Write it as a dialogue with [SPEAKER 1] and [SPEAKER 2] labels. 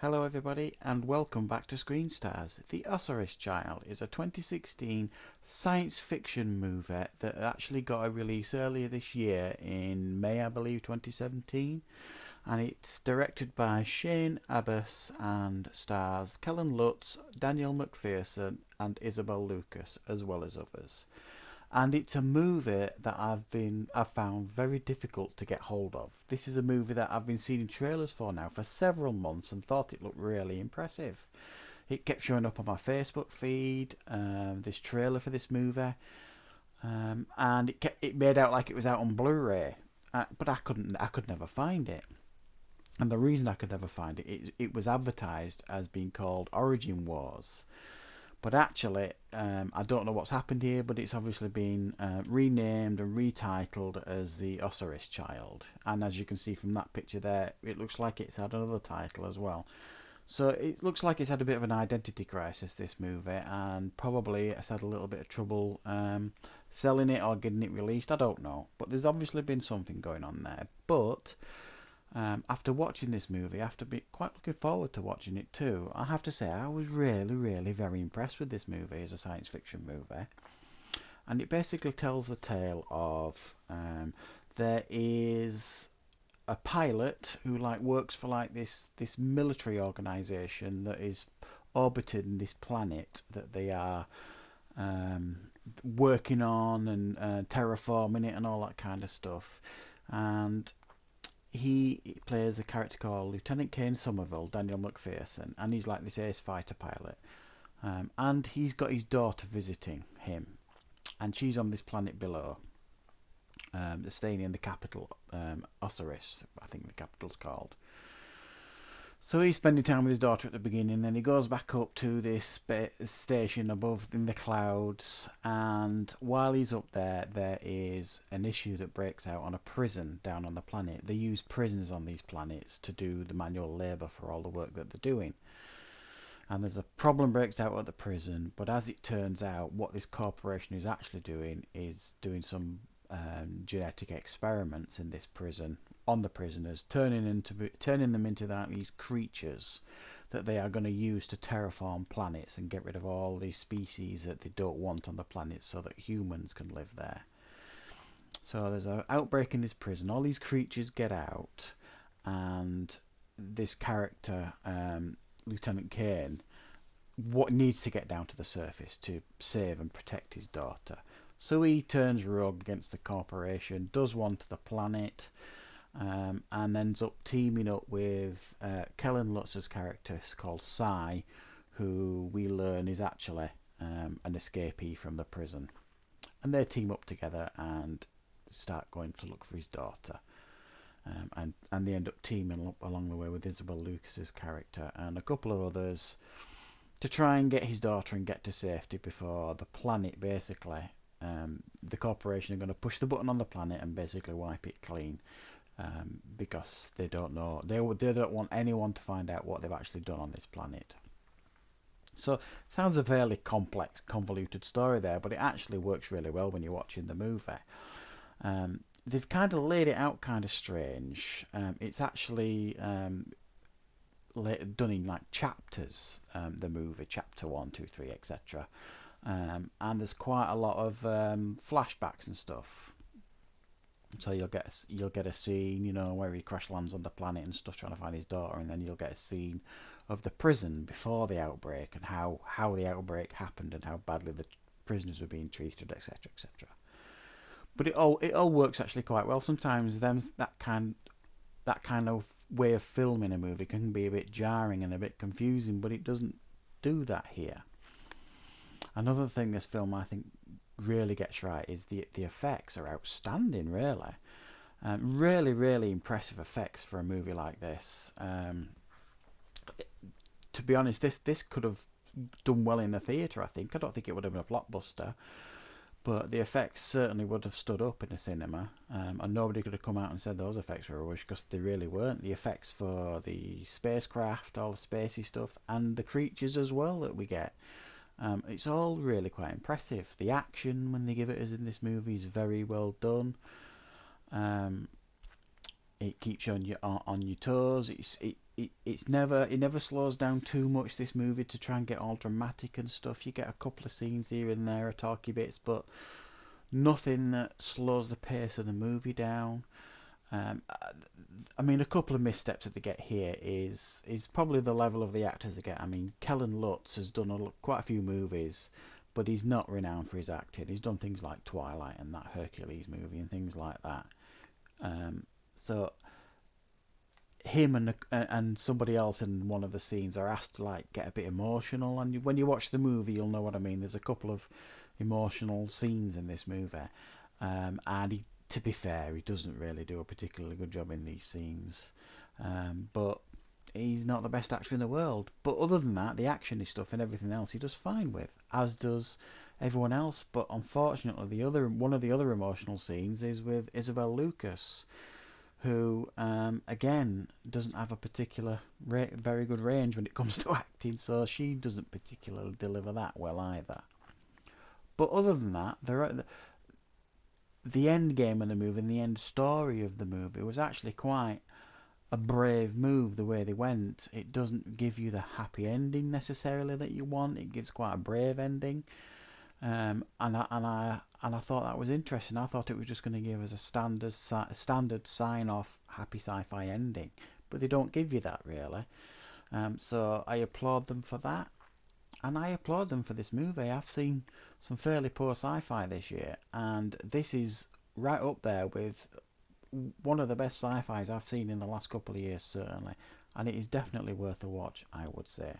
[SPEAKER 1] Hello everybody and welcome back to Screen Stars. The Osiris Child is a 2016 science fiction movie that actually got a release earlier this year in May, I believe, 2017, and it's directed by Shane Abbas and stars Kellen Lutz, Daniel McPherson and Isabel Lucas, as well as others. And it's a movie that I've found very difficult to get hold of. This is a movie that I've been seeing trailers for now for several months and thought it looked really impressive. It kept showing up on my Facebook feed, this trailer for this movie, and it made out like it was out on Blu-ray, but I could never find it. And the reason I could never find it was advertised as being called Origin Wars. But actually, I don't know what's happened here, but it's obviously been renamed and retitled as the Osiris Child. And as you can see from that picture there, it looks like it's had another title as well. So it looks like it's had a bit of an identity crisis, this movie, and probably it's had a little bit of trouble selling it or getting it released. I don't know. But there's obviously been something going on there. But after watching this movie, after being quite looking forward to watching it too, I have to say I was really very impressed with this movie as a science fiction movie. And it basically tells the tale of there is a pilot who works for this military organization that is orbiting this planet that they are working on and terraforming it and all that kind of stuff. And he plays a character called Lieutenant Kane Somerville, Daniel McPherson, and he's like this ace fighter pilot. And he's got his daughter visiting him, and she's on this planet below. They're staying in the capital, Osiris, I think the capital's called. So he's spending time with his daughter at the beginning, then he goes back up to this station above in the clouds, and while he's up there, there is an issue that breaks out on a prison down on the planet. They use prisoners on these planets to do the manual labour for all the work that they're doing. And there's a problem breaks out at the prison, but as it turns out, what this corporation is actually doing is doing some genetic experiments in this prison on the prisoners, turning them into these creatures that they are going to use to terraform planets and get rid of all these species that they don't want on the planet so that humans can live there. So there's an outbreak in this prison, all these creatures get out, and this character, Lieutenant Kane, needs to get down to the surface to save and protect his daughter. So he turns rogue against the corporation, does one to the planet, and ends up teaming up with Kellen Lutz's character called Psy, who we learn is actually an escapee from the prison. And they team up together and start going to look for his daughter. And they end up teaming up along the way with Isabel Lucas's character and a couple of others to try and get his daughter and get to safety before the planet basically, the corporation are going to push the button on the planet and basically wipe it clean, because they don't know, they don't want anyone to find out what they've actually done on this planet. So it sounds a fairly complex, convoluted story there, but it actually works really well when you're watching the movie. They've kind of laid it out kind of strange. It's actually done in chapters, the movie, chapter 1, 2, 3, etc. And there's quite a lot of flashbacks and stuff. So you'll get a scene, where he crash lands on the planet and stuff, trying to find his daughter, and then you'll get a scene of the prison before the outbreak and how the outbreak happened and how badly the prisoners were being treated, etc., etc. But it all works actually quite well. Sometimes that kind of way of filming a movie can be a bit jarring and a bit confusing, but it doesn't do that here. Another thing this film I think really gets right is the effects are outstanding, really. Really impressive effects for a movie like this. To be honest, this could have done well in the theatre, I think. I don't think it would have been a blockbuster, but the effects certainly would have stood up in a cinema, and nobody could have come out and said those effects were rubbish, because they really weren't. The effects for the spacecraft, all the spacey stuff, and the creatures as well that we get, it's all really quite impressive. The action when they give it us in this movie is very well done. It keeps you on your toes. It never slows down too much, this movie, to try and get all dramatic and stuff. You get a couple of scenes here and there, talky bits, but nothing that slows the pace of the movie down. Um, I mean, a couple of missteps that they get here is probably the level of the actors they get. I mean, Kellen Lutz has done quite a few movies, but he's not renowned for his acting. He's done things like Twilight and that Hercules movie and things like that. So him and somebody else in one of the scenes are asked to like get a bit emotional, and when you watch the movie, you'll know what I mean. There's a couple of emotional scenes in this movie, and to be fair, he doesn't really do a particularly good job in these scenes. But he's not the best actor in the world. But other than that, the action stuff and everything else he does fine with, as does everyone else. But unfortunately, one of the other emotional scenes is with Isabel Lucas, who again doesn't have a particular very good range when it comes to acting, so she doesn't particularly deliver that well either. But other than that, the end game of the movie and the end story of the movie was actually quite a brave move the way they went. It doesn't give you the happy ending necessarily that you want. It gives quite a brave ending. And I thought that was interesting. I thought it was just going to give us a standard sign off happy sci-fi ending, but they don't give you that really. So I applaud them for that, and I applaud them for this movie. I've seen some fairly poor sci-fi this year, and this is right up there with one of the best sci-fis I've seen in the last couple of years, certainly, and it is definitely worth a watch, I would say.